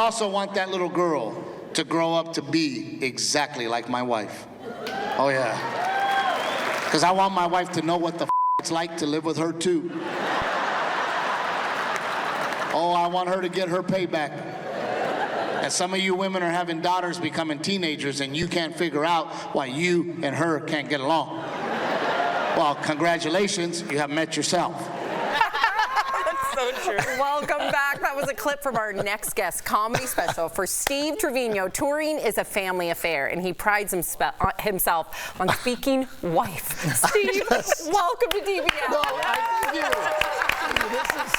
also want that little girl to grow up to be exactly like my wife. Oh yeah. Because I want my wife to know what the it's like to live with her too. Oh, I want her to get her payback. And some of you women are having daughters becoming teenagers and you can't figure out why you and her can't get along. Well, congratulations, you have met yourself. So true. Welcome back. That was a clip from our next guest comedy special for Steve Treviño. Touring is a family affair, and he prides himself on speaking wife. Steve, Yes. welcome to DBL. No, I thank you. This is...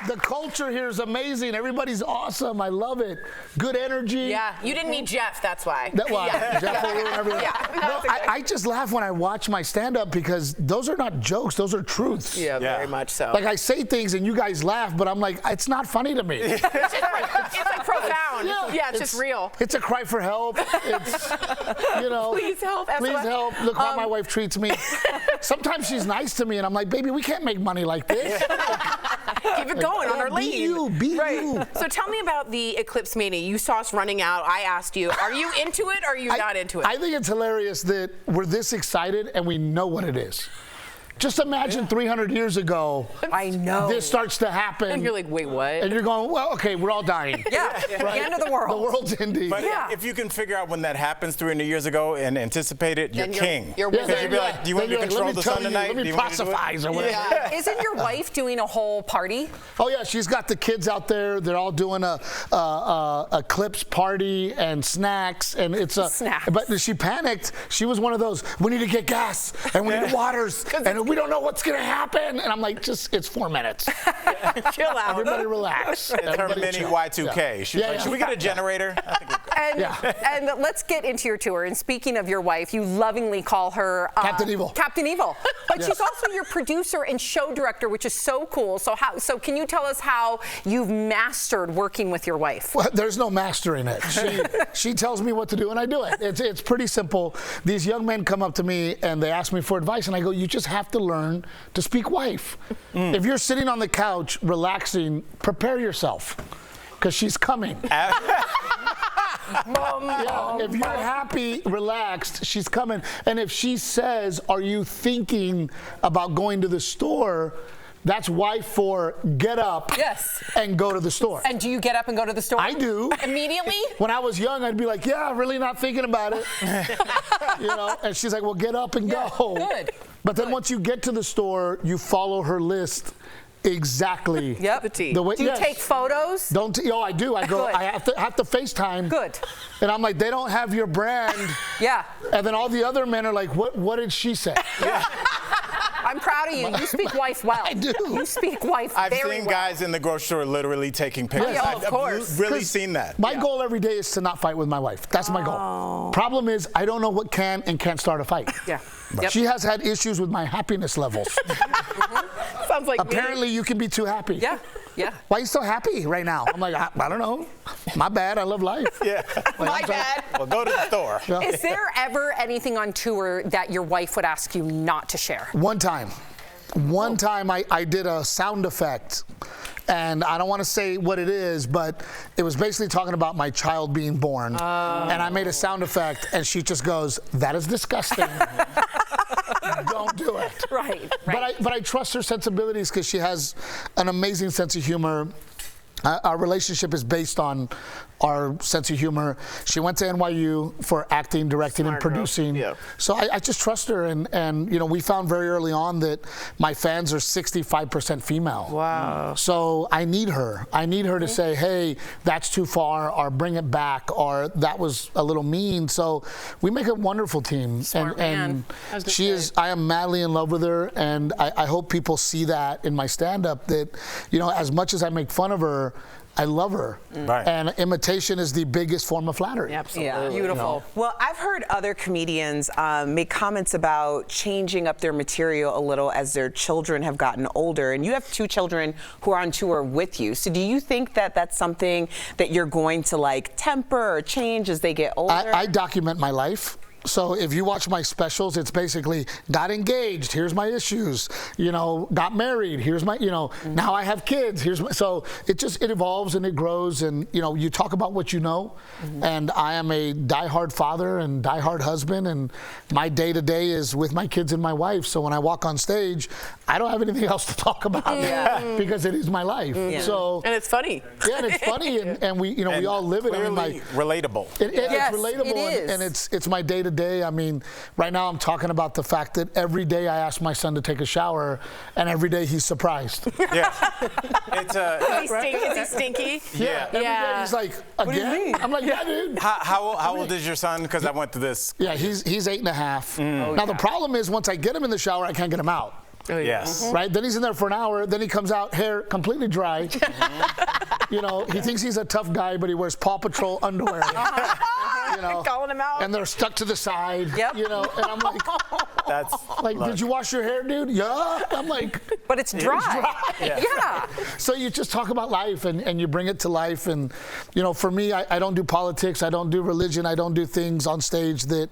The culture here is amazing. Everybody's awesome. I love it. Good energy. Yeah, you didn't meet Jeff, that's why. Jeff will ruin everything. No, I just laugh when I watch my stand-up because those are not jokes. Those are truths. Yeah, very much so. Like I say things and you guys laugh, but I'm like, it's not funny to me. It's like profound. Yeah, it's just real. It's a cry for help. It's, you know. Please help. Please help. Look how my wife treats me. Sometimes she's nice to me and I'm like, baby, we can't make money like this. Keep it going on our lane. Be right. you. So tell me about the Eclipse meeting. You saw us running out. I asked you, are you into it or are you not into it? I think it's hilarious that we're this excited and we know what it is. Just imagine 300 years ago, I know. this starts to happen. And you're like, wait, what? And you're going, well, okay, we're all dying. Yeah, the end of the world. The world's ending. But if you can figure out when that happens 300 years ago and anticipate it, you're king. You're Because you'd be like, do you want me to control the sun tonight? Let me proselytize or whatever. Yeah. Isn't your wife doing a whole party? Oh yeah, she's got the kids out there. They're all doing a Eclipse party and snacks, and it's a. Snacks. But she panicked. She was one of those. We need to get gas and we need waters and we don't know what's gonna happen. And I'm like, it's 4 minutes. Chill out. Everybody relax. It's her mini Y2K. She's like, should we get a generator? And let's get into your tour. And speaking of your wife, you lovingly call her Captain Evil. Captain Evil. But she's also your producer and show director, which is so cool. So can you tell us how you've mastered working with your wife? Well, there's no mastering it. She tells me what to do and I do it. It's pretty simple. These young men come up to me and they ask me for advice and I go, you just have to learn to speak wife. If you're sitting on the couch relaxing, prepare yourself because she's coming. If you're happy, relaxed, she's coming. And if she says, are you thinking about going to the store? That's wife for get up and go to the store. And do you get up and go to the store? I do. Immediately? When I was young, I'd be like, yeah, really not thinking about it. You know, and she's like, well, get up and go. Good. But then once you get to the store, you follow her list exactly. Yep. The way, do you take photos? I do. I go. Good. I have to FaceTime. Good. And I'm like, they don't have your brand. Yeah. And then all the other men are like, what did she say? Yeah. I'm proud of you. You speak wife well. I do. You speak wife very well. I've seen guys in the grocery store literally taking pictures. Yeah, of course. I've really seen that. My goal every day is to not fight with my wife. That's my goal. Problem is, I don't know what can and can't start a fight. Yeah. She has had issues with my happiness levels. Sounds like Apparently, you can be too happy. Yeah. Yeah. Why are you so happy right now? I'm like, I don't know. My bad. I love life. Yeah. My bad. Well, go to the store. Yeah. Is there ever anything on tour that your wife would ask you not to share? One time I did a sound effect, and I don't want to say what it is, but it was basically talking about my child being born. And I made a sound effect, and she just goes, that is disgusting. Don't do it. Right. But I trust her sensibilities because she has an amazing sense of humor. Our relationship is based on our sense of humor. She went to NYU for acting, directing, and producing. Yeah. So I just trust her, and you know, we found very early on that my fans are 65% female. Wow. So I need her. I need her to say, hey, that's too far, or bring it back, or that was a little mean. So we make a wonderful team. Smart man. I am madly in love with her, and I hope people see that in my stand-up, that, you know, as much as I make fun of her, I love her. Right. And imitation is the biggest form of flattery. Absolutely. Yeah. Beautiful. You know? Well, I've heard other comedians make comments about changing up their material a little as their children have gotten older. And you have 2 children who are on tour with you. So do you think that that's something that you're going to like temper or change as they get older? I document my life. So if you watch my specials, it's basically got engaged, here's my issues, got married, here's my, now I have kids, so it evolves and it grows, and you talk about what you know, and I am a diehard father and diehard husband, and my day-to-day is with my kids and my wife, so when I walk on stage, I don't have anything else to talk about because it is my life. So and it's funny. Yeah, and it's funny, and we all live it. Clearly relatable. It's relatable, it is. and it's my day-to-day. I mean, right now I'm talking about the fact that every day I ask my son to take a shower, and every day he's surprised. Yeah. It's Is he stinky? Yeah. Every day he's like, again? I'm like, yeah, dude. How old is your son? Because I went to this. Yeah, he's 8.5. Now the problem is once I get him in the shower, I can't get him out. Yes. Right? Then he's in there for an hour. Then he comes out, hair completely dry. He thinks he's a tough guy, but he wears Paw Patrol underwear. Calling him out. And they're stuck to the side. Yep. And I'm like, That's did you wash your hair, dude? Yeah. I'm like, But it's dry. Yeah. So you just talk about life and you bring it to life. And, for me, I don't do politics. I don't do religion. I don't do things on stage that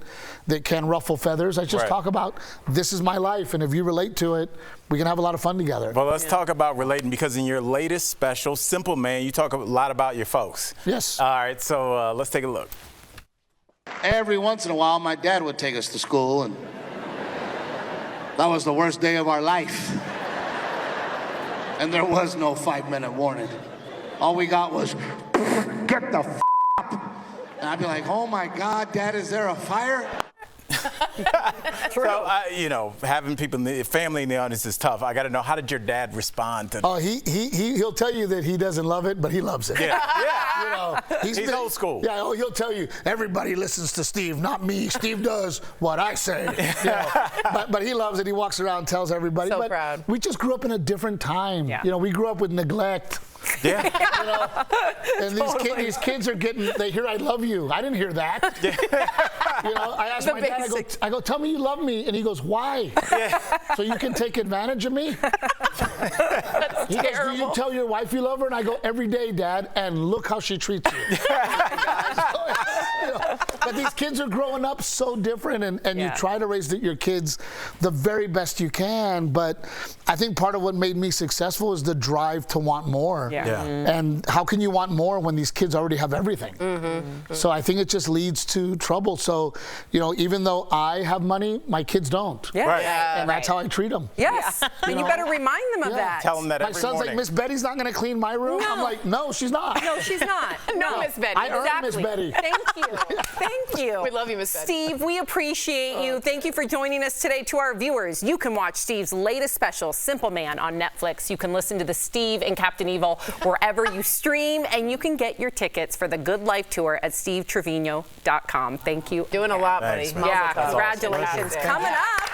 can ruffle feathers. I just talk about this is my life. And if you relate to it, we can have a lot of fun together. Well, let's talk about relating, because in your latest special, Simple Man, you talk a lot about your folks. Yes. All right, so let's take a look. Every once in a while, my dad would take us to school, and that was the worst day of our life. And there was no 5-minute warning. All we got was, get the f up. And I'd be like, oh my God, Dad, is there a fire? So, having people, family in the audience is tough. I got to know, how did your dad respond to? Oh, he'll tell you that he doesn't love it, but he loves it. Yeah. He's old school. Yeah, he'll tell you, everybody listens to Steve, not me. Steve does what I say. But he loves it. He walks around and tells everybody. So but proud. We just grew up in a different time. Yeah. We grew up with neglect. Yeah. And these kids are they hear I love you. I didn't hear that. I asked my dad, I go, tell me you love me. And he goes, why? So you can take advantage of me? He goes, do you tell your wife you love her? And I go, every day, Dad, and look how she treats you. But these kids are growing up so different, and you try to raise your kids the very best you can. But I think part of what made me successful is the drive to want more. And how can you want more when these kids already have everything? So I think it just leads to trouble. So, even though I have money, my kids don't. And that's how I treat them. Yes. And you better remind them of that. Tell them that My every son's morning. like, Miss Betty's not going to clean my room. No. I'm like, no, she's not. No, she's not. No, Miss Betty. I earned Miss Betty. Thank you. Thank you. We love you, Miss Betty. Steve, we appreciate you. Thank you for joining us today. To our viewers, you can watch Steve's latest special, Simple Man, on Netflix. You can listen to the Steve and Captain Evil wherever you stream, and you can get your tickets for the Good Life Tour at SteveTreviño.com. Thank you. Doing a lot, buddy. Thanks, Mazel Yeah, tov. congratulations. Fantastic. Coming up.